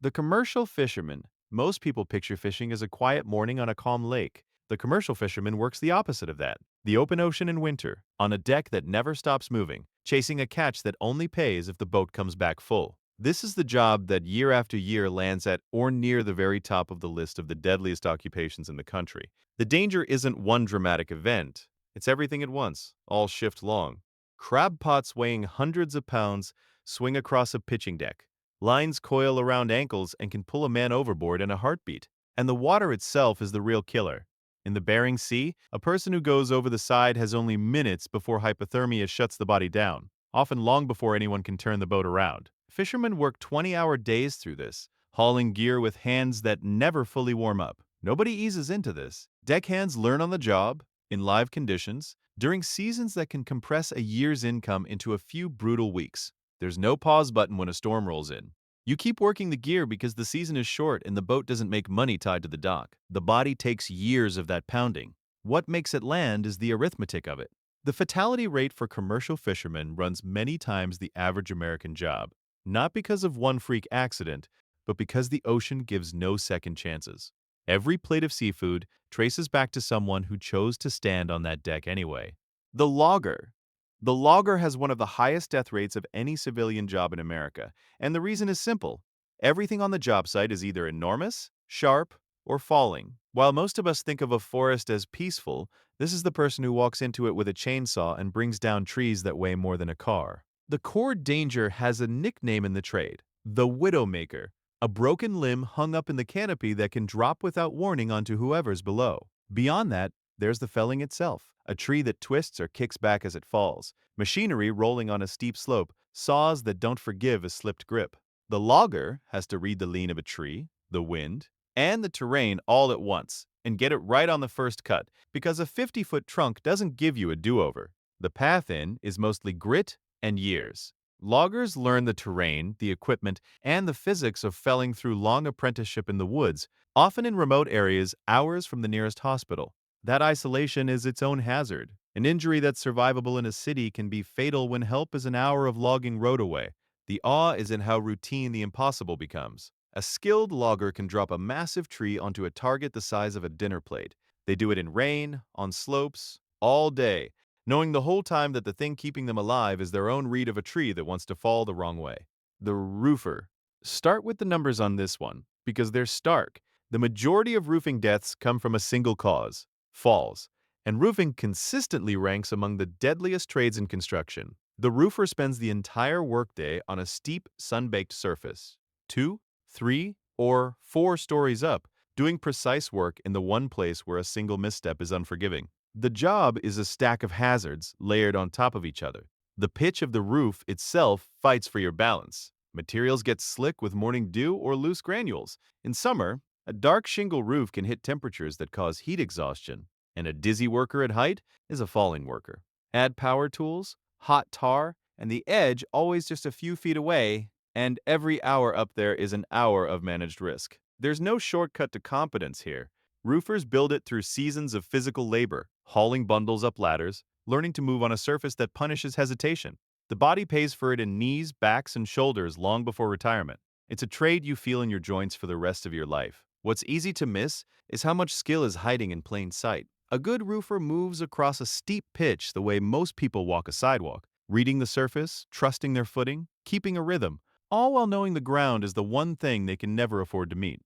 The commercial fisherman. Most people picture fishing as a quiet morning on a calm lake. The commercial fisherman works the opposite of that. The open ocean in winter, on a deck that never stops moving, chasing a catch that only pays if the boat comes back full. This is the job that year after year lands at or near the very top of the list of the deadliest occupations in the country. The danger isn't one dramatic event. It's everything at once, all shift long. Crab pots weighing hundreds of pounds swing across a pitching deck. Lines coil around ankles and can pull a man overboard in a heartbeat. And the water itself is the real killer. In the Bering Sea, a person who goes over the side has only minutes before hypothermia shuts the body down, often long before anyone can turn the boat around. Fishermen work 20-hour days through this, hauling gear with hands that never fully warm up. Nobody eases into this. Deckhands learn on the job, in live conditions, during seasons that can compress a year's income into a few brutal weeks. There's no pause button when a storm rolls in. You keep working the gear because the season is short and the boat doesn't make money tied to the dock. The body takes years of that pounding. What makes it land is the arithmetic of it. The fatality rate for commercial fishermen runs many times the average American job, not because of one freak accident, but because the ocean gives no second chances. Every plate of seafood traces back to someone who chose to stand on that deck anyway. The logger. The logger has one of the highest death rates of any civilian job in America, and the reason is simple. Everything on the job site is either enormous, sharp, or falling. While most of us think of a forest as peaceful, this is the person who walks into it with a chainsaw and brings down trees that weigh more than a car. The core danger has a nickname in the trade, the Widowmaker, a broken limb hung up in the canopy that can drop without warning onto whoever's below. Beyond that, there's the felling itself, a tree that twists or kicks back as it falls, machinery rolling on a steep slope, saws that don't forgive a slipped grip. The logger has to read the lean of a tree, the wind, and the terrain all at once, and get it right on the first cut, because a 50-foot trunk doesn't give you a do-over. The path in is mostly grit and years. Loggers learn the terrain, the equipment, and the physics of felling through long apprenticeship in the woods, often in remote areas hours from the nearest hospital. That isolation is its own hazard. An injury that's survivable in a city can be fatal when help is an hour of logging road away. The awe is in how routine the impossible becomes. A skilled logger can drop a massive tree onto a target the size of a dinner plate. They do it in rain, on slopes, all day, knowing the whole time that the thing keeping them alive is their own reed of a tree that wants to fall the wrong way. The roofer. Start with the numbers on this one, because they're stark. The majority of roofing deaths come from a single cause: falls, and roofing consistently ranks among the deadliest trades in construction. The roofer spends the entire workday on a steep, sun-baked surface, 2, 3, or 4 stories up, doing precise work in the one place where a single misstep is unforgiving. The job is a stack of hazards layered on top of each other. The pitch of the roof itself fights for your balance. Materials get slick with morning dew or loose granules. In summer, a dark shingle roof can hit temperatures that cause heat exhaustion, and a dizzy worker at height is a falling worker. Add power tools, hot tar, and the edge always just a few feet away, and every hour up there is an hour of managed risk. There's no shortcut to competence here. Roofers build it through seasons of physical labor, hauling bundles up ladders, learning to move on a surface that punishes hesitation. The body pays for it in knees, backs, and shoulders long before retirement. It's a trade you feel in your joints for the rest of your life. What's easy to miss is how much skill is hiding in plain sight. A good roofer moves across a steep pitch the way most people walk a sidewalk, reading the surface, trusting their footing, keeping a rhythm, all while knowing the ground is the one thing they can never afford to meet.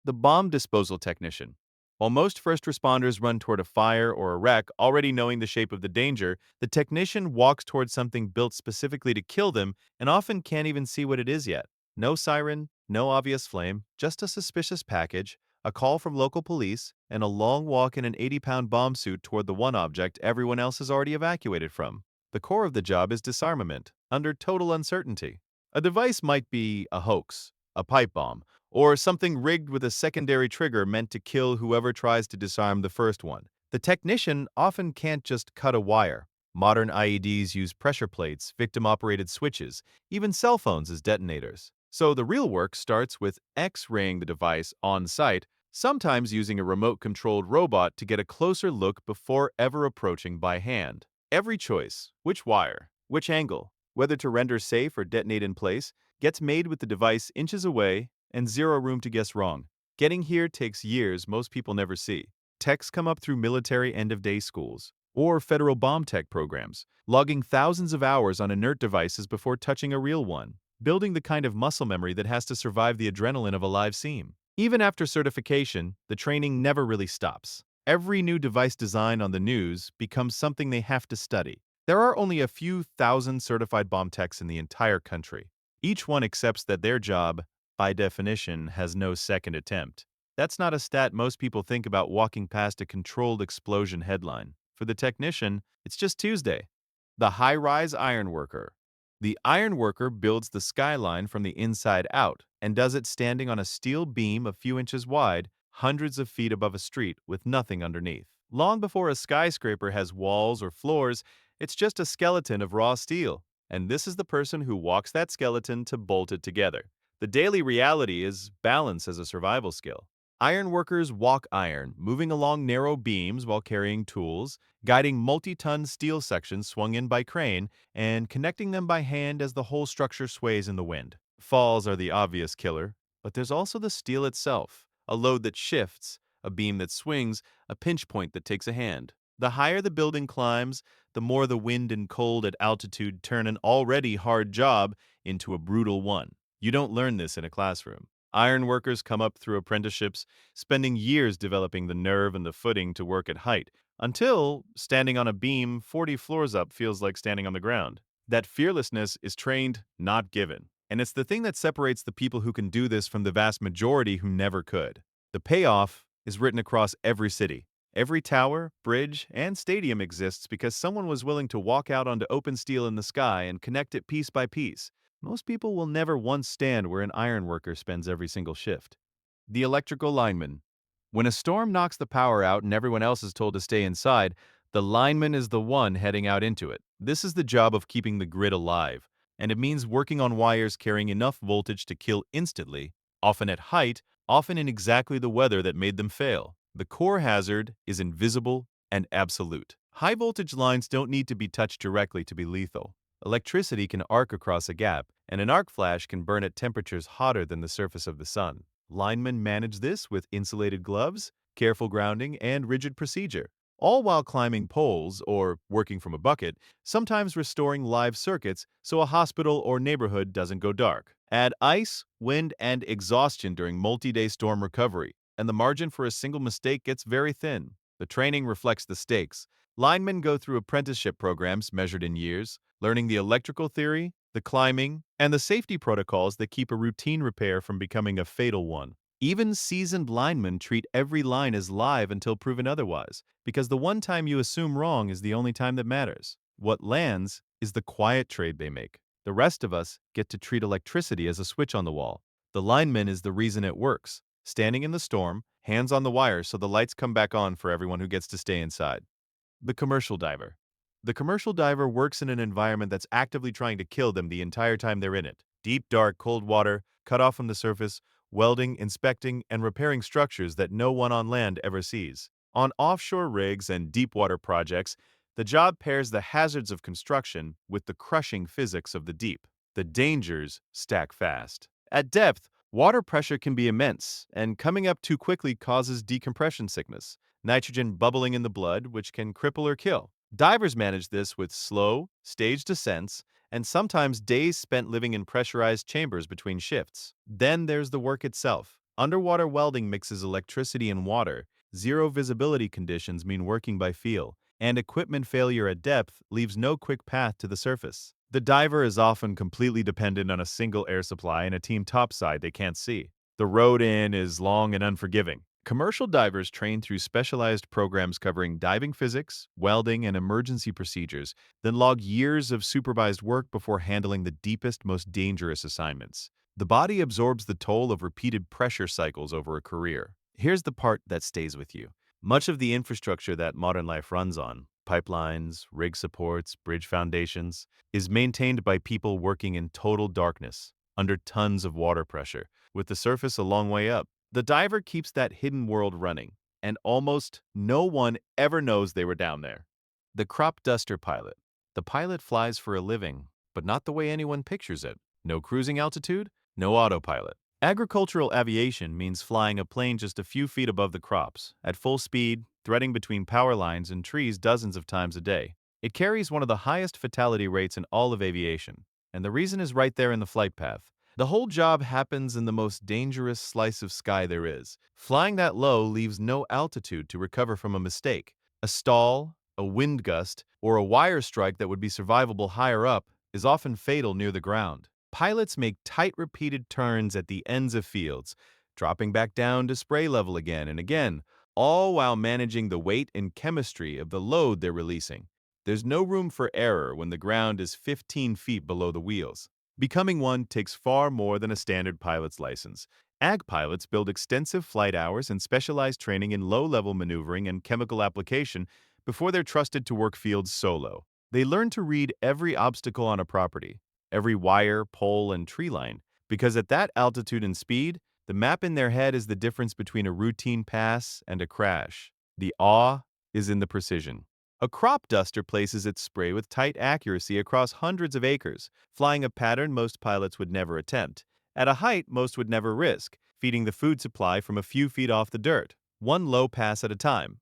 The bomb disposal technician. While most first responders run toward a fire or a wreck already knowing the shape of the danger, the technician walks toward something built specifically to kill them and often can't even see what it is yet. No siren, no obvious flame, just a suspicious package, a call from local police, and a long walk in an 80-pound bomb suit toward the one object everyone else has already evacuated from. The core of the job is disarmament, under total uncertainty. A device might be a hoax, a pipe bomb, or something rigged with a secondary trigger meant to kill whoever tries to disarm the first one. The technician often can't just cut a wire. Modern IEDs use pressure plates, victim-operated switches, even cell phones as detonators. So the real work starts with X-raying the device on site, sometimes using a remote-controlled robot to get a closer look before ever approaching by hand. Every choice, which wire, which angle, whether to render safe or detonate in place, gets made with the device inches away and zero room to guess wrong. Getting here takes years most people never see. Techs come up through military end-of-day schools or federal bomb tech programs, logging thousands of hours on inert devices before touching a real one, building the kind of muscle memory that has to survive the adrenaline of a live seam. Even after certification, the training never really stops. Every new device design on the news becomes something they have to study. There are only a few thousand certified bomb techs in the entire country. Each one accepts that their job, by definition, has no second attempt. That's not a stat most people think about walking past a controlled explosion headline. For the technician, it's just Tuesday. The High-Rise Ironworker. The ironworker builds the skyline from the inside out and does it standing on a steel beam a few inches wide, hundreds of feet above a street with nothing underneath. Long before a skyscraper has walls or floors, it's just a skeleton of raw steel. And this is the person who walks that skeleton to bolt it together. The daily reality is balance as a survival skill. Ironworkers walk iron, moving along narrow beams while carrying tools, guiding multi-ton steel sections swung in by crane, and connecting them by hand as the whole structure sways in the wind. Falls are the obvious killer, but there's also the steel itself, a load that shifts, a beam that swings, a pinch point that takes a hand. The higher the building climbs, the more the wind and cold at altitude turn an already hard job into a brutal one. You don't learn this in a classroom. Ironworkers come up through apprenticeships, spending years developing the nerve and the footing to work at height, until standing on a beam 40 floors up feels like standing on the ground. That fearlessness is trained, not given. And it's the thing that separates the people who can do this from the vast majority who never could. The payoff is written across every city. Every tower, bridge, and stadium exists because someone was willing to walk out onto open steel in the sky and connect it piece by piece. Most people will never once stand where an ironworker spends every single shift. The electrical lineman. When a storm knocks the power out and everyone else is told to stay inside, the lineman is the one heading out into it. This is the job of keeping the grid alive, and it means working on wires carrying enough voltage to kill instantly, often at height, often in exactly the weather that made them fail. The core hazard is invisible and absolute. High voltage lines don't need to be touched directly to be lethal. Electricity can arc across a gap, and an arc flash can burn at temperatures hotter than the surface of the sun. Linemen manage this with insulated gloves, careful grounding, and rigid procedure, all while climbing poles or working from a bucket, sometimes restoring live circuits so a hospital or neighborhood doesn't go dark. Add ice, wind, and exhaustion during multi-day storm recovery, and the margin for a single mistake gets very thin. The training reflects the stakes. Linemen go through apprenticeship programs measured in years, learning the electrical theory, the climbing, and the safety protocols that keep a routine repair from becoming a fatal one. Even seasoned linemen treat every line as live until proven otherwise, because the one time you assume wrong is the only time that matters. What lands is the quiet trade they make. The rest of us get to treat electricity as a switch on the wall. The lineman is the reason it works, standing in the storm, hands on the wire so the lights come back on for everyone who gets to stay inside. The commercial diver. The commercial diver works in an environment that's actively trying to kill them the entire time they're in it. Deep, dark, cold water, cut off from the surface, welding, inspecting, and repairing structures that no one on land ever sees. On offshore rigs and deep water projects, the job pairs the hazards of construction with the crushing physics of the deep. The dangers stack fast. At depth, water pressure can be immense, and coming up too quickly causes decompression sickness, nitrogen bubbling in the blood, which can cripple or kill. Divers manage this with slow, staged descents and sometimes days spent living in pressurized chambers between shifts. Then there's the work itself. Underwater welding mixes electricity and water. Zero visibility conditions mean working by feel, and equipment failure at depth leaves no quick path to the surface. The diver is often completely dependent on a single air supply and a team topside they can't see. The road in is long and unforgiving. Commercial divers train through specialized programs covering diving physics, welding, and emergency procedures, then log years of supervised work before handling the deepest, most dangerous assignments. The body absorbs the toll of repeated pressure cycles over a career. Here's the part that stays with you. Much of the infrastructure that modern life runs on, pipelines, rig supports, bridge foundations, is maintained by people working in total darkness, under tons of water pressure, with the surface a long way up. The diver keeps that hidden world running, and almost no one ever knows they were down there. The crop duster pilot. The pilot flies for a living, but not the way anyone pictures it. No cruising altitude, no autopilot. Agricultural aviation means flying a plane just a few feet above the crops, at full speed, threading between power lines and trees dozens of times a day. It carries one of the highest fatality rates in all of aviation, and the reason is right there in the flight path. The whole job happens in the most dangerous slice of sky there is. Flying that low leaves no altitude to recover from a mistake. A stall, a wind gust, or a wire strike that would be survivable higher up is often fatal near the ground. Pilots make tight repeated turns at the ends of fields, dropping back down to spray level again and again, all while managing the weight and chemistry of the load they're releasing. There's no room for error when the ground is 15 feet below the wheels. Becoming one takes far more than a standard pilot's license. Ag pilots build extensive flight hours and specialized training in low-level maneuvering and chemical application before they're trusted to work fields solo. They learn to read every obstacle on a property, every wire, pole, and tree line, because at that altitude and speed, the map in their head is the difference between a routine pass and a crash. The awe is in the precision. A crop duster places its spray with tight accuracy across hundreds of acres, flying a pattern most pilots would never attempt, at a height most would never risk, feeding the food supply from a few feet off the dirt, one low pass at a time.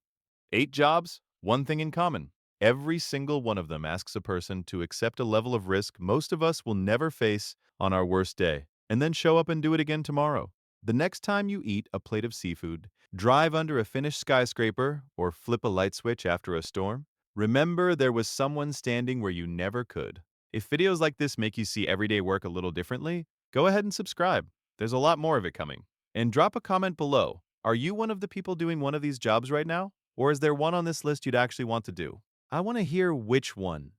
8 jobs, one thing in common. Every single one of them asks a person to accept a level of risk most of us will never face on our worst day, and then show up and do it again tomorrow. The next time you eat a plate of seafood, drive under a finished skyscraper, or flip a light switch after a storm, remember there was someone standing where you never could. If videos like this make you see everyday work a little differently, go ahead and subscribe. There's a lot more of it coming. And drop a comment below. Are you one of the people doing one of these jobs right now? Or is there one on this list you'd actually want to do? I want to hear which one.